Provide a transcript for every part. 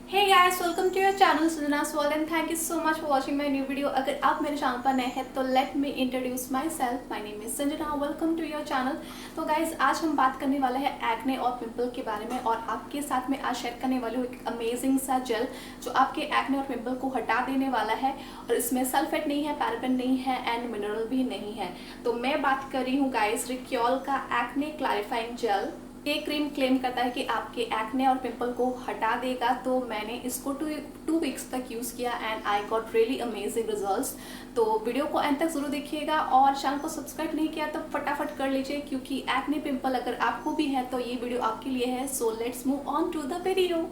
Hey guys, welcome to your channel Sujana's World and thank you so much for watching my new video। अगर आप मेरे channel पर नए हैं तो let me introduce myself. My name is Sanjana, welcome to your channel. तो guys आज हम बात करने वाले हैं एक्ने और पिंपल के बारे में और आपके साथ में आज शेयर करने वाली हूँ एक अमेजिंग सा जेल जो आपके एक्ने और पिंपल को हटा देने वाला है और इसमें सल्फेट नहीं है, पैराबेन नहीं है एंड मिनरल भी नहीं है। तो मैं बात कर रही हूँ गाइज रिक्योल का एक्ने क्लैरिफाइंग जेल। ये क्रीम क्लेम करता है कि आपके एक्ने और पिंपल को हटा देगा। तो मैंने इसको टू वीक्स तक यूज़ किया and I got really amazing results. तो वीडियो को एंड तक जरूर देखिएगा और चैनल को सब्सक्राइब नहीं किया तो फटाफट कर लीजिए क्योंकि एक्ने पिंपल अगर आपको भी है तो ये वीडियो आपके लिए है। So let's move on to the video.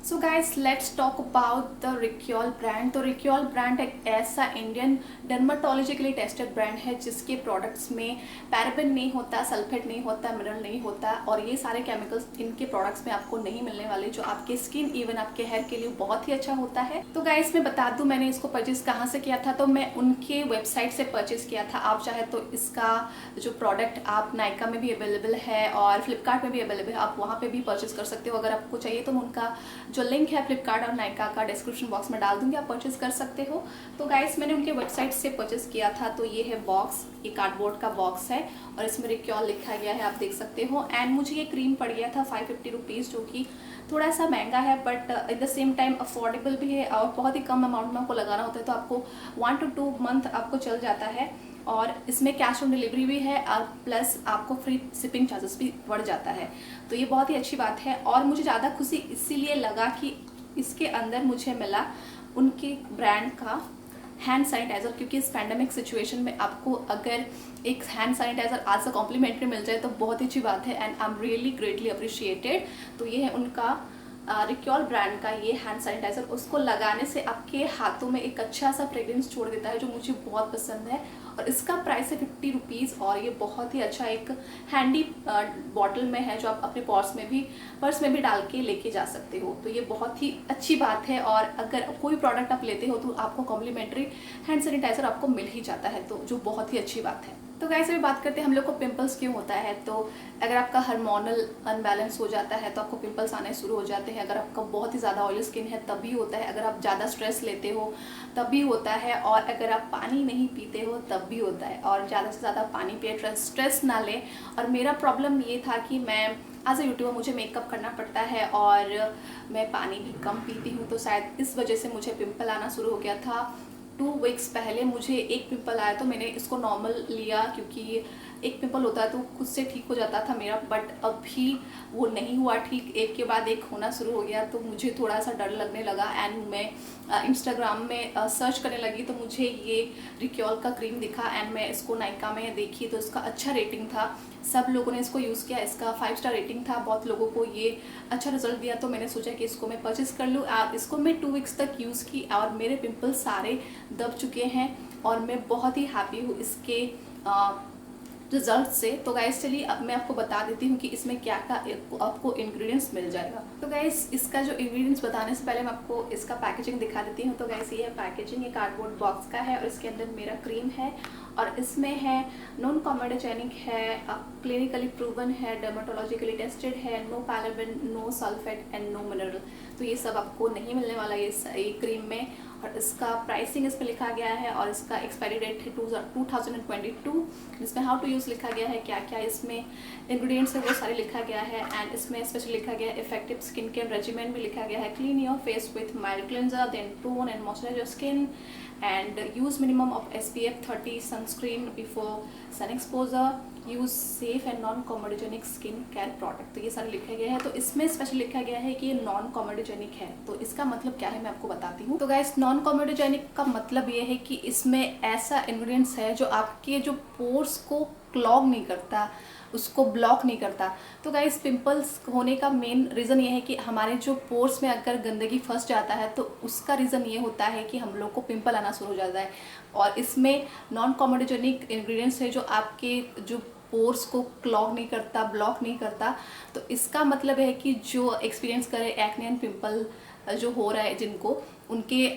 So guys let's talk about the Recyol brand. तो रिक्योल ब्रांड एक ऐसा इंडियन डर्माटोलॉजिकली टेस्टेड ब्रांड है जिसके प्रोडक्ट्स में पैराबेन नहीं होता, सल्फेट नहीं होता, मिनरल नहीं होता और ये सारे केमिकल्स इनके प्रोडक्ट्स में आपको नहीं मिलने वाले जो आपके स्किन इवन आपके हेयर के लिए बहुत ही अच्छा होता है। तो गाइस मैं बता दूं मैंने इसको परचेज कहाँ से किया था। तो मैं उनके वेबसाइट से परचेज किया था। आप चाहे तो इसका जो प्रोडक्ट आप नायका में भी अवेलेबल है और फ्लिपकार्ट में भी अवेलेबल है, आप वहाँ पे भी परचेज कर सकते हो। अगर आपको चाहिए तो उनका जो लिंक है फ्लिपकार्ट और नायका का डिस्क्रिप्शन बॉक्स में डाल दूंगी, आप परचेज कर सकते हो। तो गाइस मैंने उनके वेबसाइट से परचेज किया था। तो ये है बॉक्स, ये कार्डबोर्ड का बॉक्स है और इसमें रिक्योल लिखा गया है, आप देख सकते हो। एंड मुझे ये क्रीम पड़ गया था 550 रुपीज़, जो कि थोड़ा सा महंगा है but at the same time affordable भी है और बहुत ही कम अमाउंट में आपको लगाना होता है। तो आपको 1 to 2 मंथ आपको चल जाता है और इसमें कैश ऑन डिलीवरी भी है और प्लस आपको फ्री शिपिंग चार्जेस भी बढ़ जाता है। तो ये बहुत ही अच्छी बात है और मुझे ज़्यादा खुशी इसीलिए लगा कि इसके अंदर मुझे मिला उनके ब्रांड का हैंड सैनिटाइज़र, क्योंकि इस पैंडेमिक सिचुएशन में आपको अगर एक हैंड सैनिटाइज़र आज से कॉम्प्लीमेंट्री मिल जाए तो बहुत ही अच्छी बात है and I am really greatly appreciated. तो ये है उनका रिक्योल ब्रांड का ये हैंड सैनिटाइज़र। उसको लगाने से आपके हाथों में एक अच्छा सा फ्रेग्रेंस छोड़ देता है जो मुझे बहुत पसंद है और इसका प्राइस है 50 रुपीज़ और ये बहुत ही अच्छा एक हैंडी बॉटल में है जो आप अपने पर्स में भी डाल के लेके जा सकते हो। तो ये बहुत ही अच्छी बात है और अगर कोई प्रोडक्ट आप लेते हो तो आपको कॉम्प्लीमेंट्री हैंड सैनिटाइज़र आपको मिल ही जाता है, तो जो बहुत ही अच्छी बात है। तो गाइस अभी बात करते हैं हम लोग को पिंपल्स क्यों होता है। तो अगर आपका हार्मोनल अनबैलेंस हो जाता है तो आपको पिंपल्स आने शुरू हो जाते हैं। अगर आपका बहुत ही ज़्यादा ऑयली स्किन है तब भी होता है, अगर आप ज़्यादा स्ट्रेस लेते हो तब भी होता है और अगर आप पानी नहीं पीते हो तब भी होता है। और ज़्यादा से ज़्यादा पानी पिए, स्ट्रेस ना लें। और मेरा प्रॉब्लम ये था कि मैं एज ए यूट्यूबर मुझे मेकअप करना पड़ता है और मैं पानी भी कम पीती हूँ, तो शायद इस वजह से मुझे पिंपल आना शुरू हो गया था। 2 वीक्स पहले मुझे एक पिंपल आया तो मैंने इसको नॉर्मल लिया क्योंकि एक पिंपल होता है तो खुद से ठीक हो जाता था मेरा, बट अभी वो नहीं हुआ ठीक, एक के बाद एक होना शुरू हो गया। तो मुझे थोड़ा सा डर लगने लगा एंड मैं इंस्टाग्राम में सर्च करने लगी तो मुझे ये रिक्योल का क्रीम दिखा एंड मैं इसको नायका में देखी तो इसका अच्छा रेटिंग था, सब लोगों ने इसको यूज़ किया, इसका 5 स्टार रेटिंग था, बहुत लोगों को ये अच्छा रिजल्ट दिया। तो मैंने सोचा कि इसको मैं परचेज कर लूँ और इसको मैं 2 वीक्स तक यूज़ की और मेरे पिंपल्स सारे दब चुके हैं और मैं बहुत ही हैप्पी हूँ इसके रिजल्ट से। तो गाइस चलिए अब मैं आपको बता देती हूँ कि इसमें क्या क्या आपको इंग्रेडिएंट्स मिल जाएगा। तो गाइस इसका जो इंग्रेडिएंट्स बताने से पहले मैं आपको इसका पैकेजिंग दिखा देती हूँ। तो गाइस ये है पैकेजिंग, ये कार्डबोर्ड बॉक्स का है और इसके अंदर मेरा क्रीम है और इसमें है नॉन कॉमेडोजेनिक है, क्लिनिकली प्रूवन है, डर्माटोलॉजिकली टेस्टेड है, no paraben, no sulphate and no mineral. तो ये सब आपको नहीं मिलने वाला ये क्रीम में। और इसका प्राइसिंग इसमें लिखा गया है और इसका एक्सपायरी डेट है 2022, जिसमें हाउ टू यूज़ लिखा गया है, क्या क्या इसमें इंग्रेडिएंट्स है वो सारे लिखा गया है एंड इसमें स्पेशली लिखा गया है इफेक्टिव स्किन केयर रेजिमेंट भी लिखा गया है, clean your face with mild cleanser then tone and moisturise your skin and use minimum of SPF 30 sunscreen before sun exposure, use safe and non comedogenic skin care product। तो ये सारे लिखा गया है। तो इसमें स्पेशल लिखा गया है कि ये नॉन कॉमेडोजेनिक है। तो इसका मतलब क्या है मैं आपको बताती हूँ। तो गाइस नॉन कॉमेडोजेनिक का मतलब ये है कि इसमें ऐसा इंग्रेडिएंट्स है जो आपके जो पोर्स को क्लॉग नहीं करता, उसको ब्लॉक नहीं करता। तो गाइस पिंपल्स होने का मेन रीज़न ये है कि हमारे जो पोर्स में अगर गंदगी फंस जाता है तो उसका रीज़न ये होता है कि हम लोग को पिंपल आना शुरू हो जाता है। और इसमें नॉन कॉमेडोजेनिक इंग्रेडिएंट्स है जो आपके जो पोर्स को क्लॉग नहीं करता, ब्लॉक नहीं करता। तो इसका मतलब है कि जो एक्सपीरियंस करे एक्ने एंड पिंपल जो हो रहा है जिनको, उनके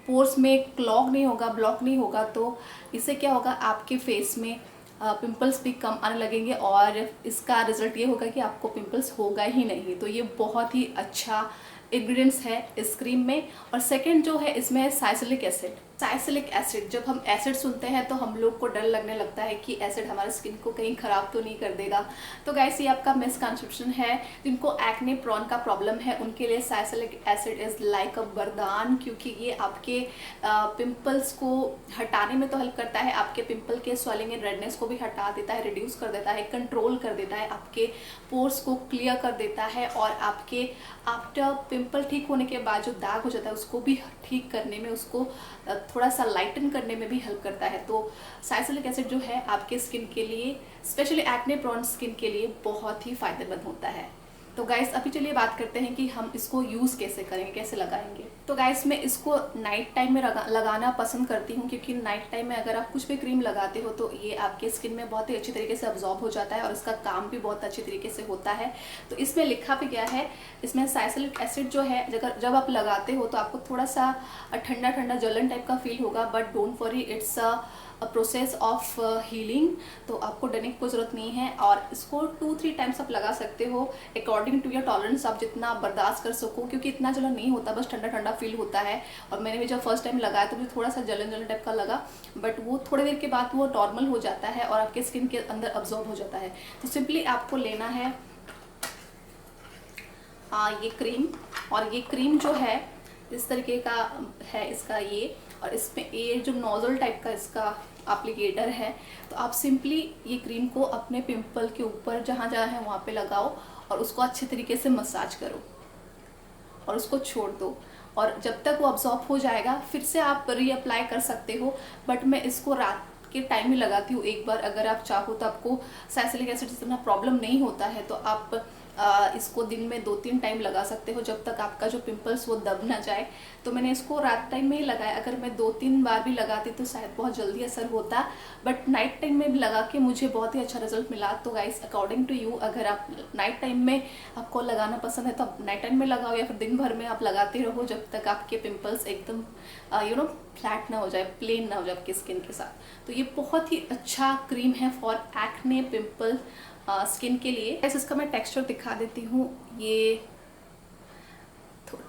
पोर्स में क्लॉग नहीं होगा, ब्लॉक नहीं होगा, तो इससे क्या होगा आपके फेस में पिंपल्स भी कम आने लगेंगे और इसका रिजल्ट ये होगा कि आपको पिंपल्स होगा ही नहीं। तो ये बहुत ही अच्छा इंग्रेडिएंट्स है इस क्रीम में। और सेकंड जो है इसमें है सैलिसिलिक एसिड। सैलिसिलिक एसिड, जब हम एसिड सुनते हैं तो हम लोग को डर लगने लगता है कि एसिड हमारे स्किन को कहीं खराब तो नहीं कर देगा। तो गाइस ये आपका मिसकंसेप्शन है। जिनको एक्ने प्रोन का प्रॉब्लम है उनके लिए सैलिसिलिक एसिड इज लाइक अ वरदान, क्योंकि ये आपके पिंपल्स को हटाने में तो हेल्प करता है, आपके पिंपल के स्वेलिंग एंड रेडनेस को भी हटा देता है, रिड्यूस कर देता है, कंट्रोल कर देता है, आपके पोर्स को क्लियर कर देता है और आपके आफ्टर पिंपल ठीक होने के बाद जो दाग हो जाता है उसको भी ठीक करने में, उसको थोड़ा सा लाइटन करने में भी हेल्प करता है। तो सैलिसिलिक एसिड जो है आपके स्किन के लिए, स्पेशली एक्ने प्रोन स्किन के लिए बहुत ही फायदेमंद होता है। तो गाइस अभी चलिए बात करते हैं कि हम इसको यूज़ कैसे करेंगे, कैसे लगाएंगे। तो गाइस मैं इसको नाइट टाइम में लगाना पसंद करती हूँ, क्योंकि नाइट टाइम में अगर आप कुछ भी क्रीम लगाते हो तो ये आपके स्किन में बहुत ही अच्छी तरीके से अब्जॉर्ब हो जाता है और इसका काम भी बहुत अच्छी तरीके से होता है। तो इसमें लिखा भी गया है, इसमें सैलिसिलिक एसिड जो है जब आप लगाते हो तो आपको थोड़ा सा ठंडा ठंडा जलन टाइप का फील होगा, but don't worry, it's a process of healing. तो आपको डरने की कोई ज़रूरत नहीं है और इसको 2-3 टाइम्स आप लगा सकते हो अकॉर्डिंग टू योर टॉलरेंस, आप जितना बर्दाश्त कर सको, क्योंकि इतना जलन नहीं होता, बस ठंडा ठंडा फील होता है। और मैंने भी जब फर्स्ट टाइम लगाया तो मुझे थोड़ा सा जलन जलन टाइप का लगा, बट वो थोड़ी देर के बाद वो नॉर्मल हो जाता है और आपके स्किन के अंदर अब्जॉर्ब हो जाता है। तो सिंपली आपको लेना है ये क्रीम, और ये क्रीम जो है इस तरीके का है इसका ये, और इसमें ये जो नोजल टाइप का इसका एप्लीकेटर है। तो आप सिंपली ये क्रीम को अपने पिंपल के ऊपर जहाँ जहाँ है वहाँ पे लगाओ और उसको अच्छे तरीके से मसाज करो और उसको छोड़ दो, और जब तक वो अब्जॉर्ब हो जाएगा फिर से आप रीअप्लाई कर सकते हो। बट मैं इसको रात के टाइम में लगाती हूँ एक बार। अगर आप चाहो तो आपको सैलिसिलिक एसिड से इतना प्रॉब्लम नहीं होता है तो आप इसको दिन में 2-3 टाइम लगा सकते हो, जब तक आपका जो पिंपल्स वो दब ना जाए। तो मैंने इसको रात टाइम में ही लगाया। अगर मैं 2-3 बार भी लगाती तो शायद बहुत जल्दी असर होता, बट नाइट टाइम में भी लगा के मुझे बहुत ही अच्छा रिजल्ट मिला। तो गाइस अकॉर्डिंग टू यू, अगर आप नाइट टाइम में आपको लगाना पसंद है तो आप नाइट टाइम में लगाओ, या फिर दिन भर में आप लगाते रहो जब तक आपके पिंपल्स एकदम फ्लैट ना हो जाए, प्लेन ना हो जाए आपकी स्किन के साथ। तो ये बहुत ही अच्छा क्रीम है फॉर एक्ने पिंपल स्किन के लिए। ऐसे इसका मैं टेक्सचर दिखा देती हूँ। ये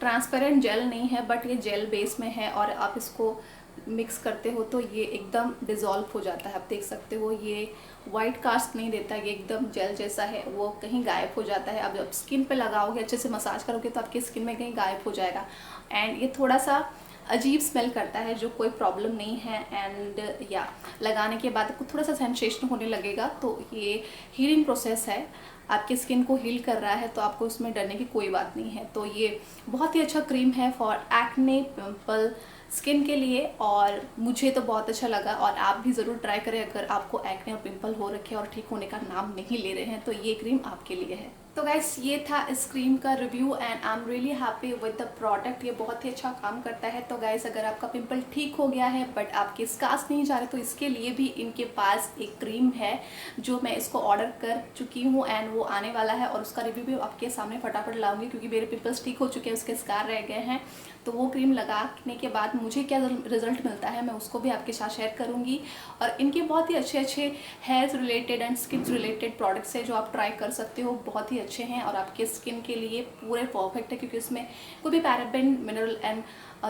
ट्रांसपेरेंट जेल नहीं है, बट ये जेल बेस में है और आप इसको मिक्स करते हो तो ये एकदम डिज़ोल्व हो जाता है। आप देख सकते हो ये वाइट कास्ट नहीं देता, ये एकदम जेल जैसा है, वो कहीं गायब हो जाता है। अब जब स्किन पे लगाओगे, अच्छे से मसाज करोगे तो आपकी स्किन में कहीं गायब हो जाएगा। एंड ये थोड़ा सा अजीब स्मेल करता है, जो कोई प्रॉब्लम नहीं है। एंड या लगाने के बाद आपको थोड़ा सा सेंसेशन होने लगेगा। तो ये हीलिंग प्रोसेस है, आपकी स्किन को हील कर रहा है, तो आपको इसमें डरने की कोई बात नहीं है। तो ये बहुत ही अच्छा क्रीम है फॉर एक्ने पिंपल स्किन के लिए, और मुझे तो बहुत अच्छा लगा। और आप भी ज़रूर ट्राई करें अगर आपको एक्ने और पिंपल हो रखे और ठीक होने का नाम नहीं ले रहे हैं, तो ये क्रीम आपके लिए है। तो गाइस ये था इस क्रीम का review and I am really happy with the product. ये बहुत ही अच्छा काम करता है। तो गाइस अगर आपका पिंपल ठीक हो गया है बट आपके स्कार्स नहीं जा रहे, तो इसके लिए भी इनके पास एक क्रीम है जो मैं इसको ऑर्डर कर चुकी हूँ एंड वो आने वाला है, और उसका रिव्यू भी आपके सामने फटाफट लाऊंगी, क्योंकि मेरे पिंपल्स ठीक हो चुके हैं, उसके स्कार रह गए हैं। तो वो क्रीम लगाने के बाद मुझे क्या रिजल्ट मिलता है मैं उसको भी आपके साथ शेयर करूँगी। और इनके बहुत ही अच्छे अच्छे health related and skin related products है जो आप ट्राई कर सकते हो, बहुत ही अच्छे हैं और आपके स्किन के लिए पूरे परफेक्ट है, क्योंकि उसमें कोई भी पैराबेन मिनरल एंड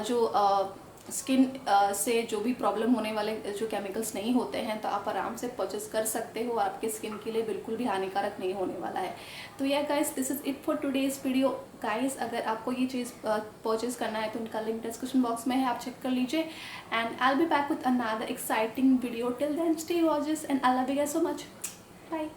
जो स्किन से जो भी प्रॉब्लम होने वाले जो केमिकल्स नहीं होते हैं, तो आप आराम से परचेस कर सकते हो और आपके स्किन के लिए बिल्कुल भी हानिकारक नहीं होने वाला है। तो या guys this is it for today's video. Guys अगर आपको ये चीज़ परचेस करना है तो उनका लिंक डिस्क्रिप्शन बॉक्स में है, आप चेक कर लीजिए। And I will be back with another exciting video. Till then stay watches and I love you guys so much. Bye.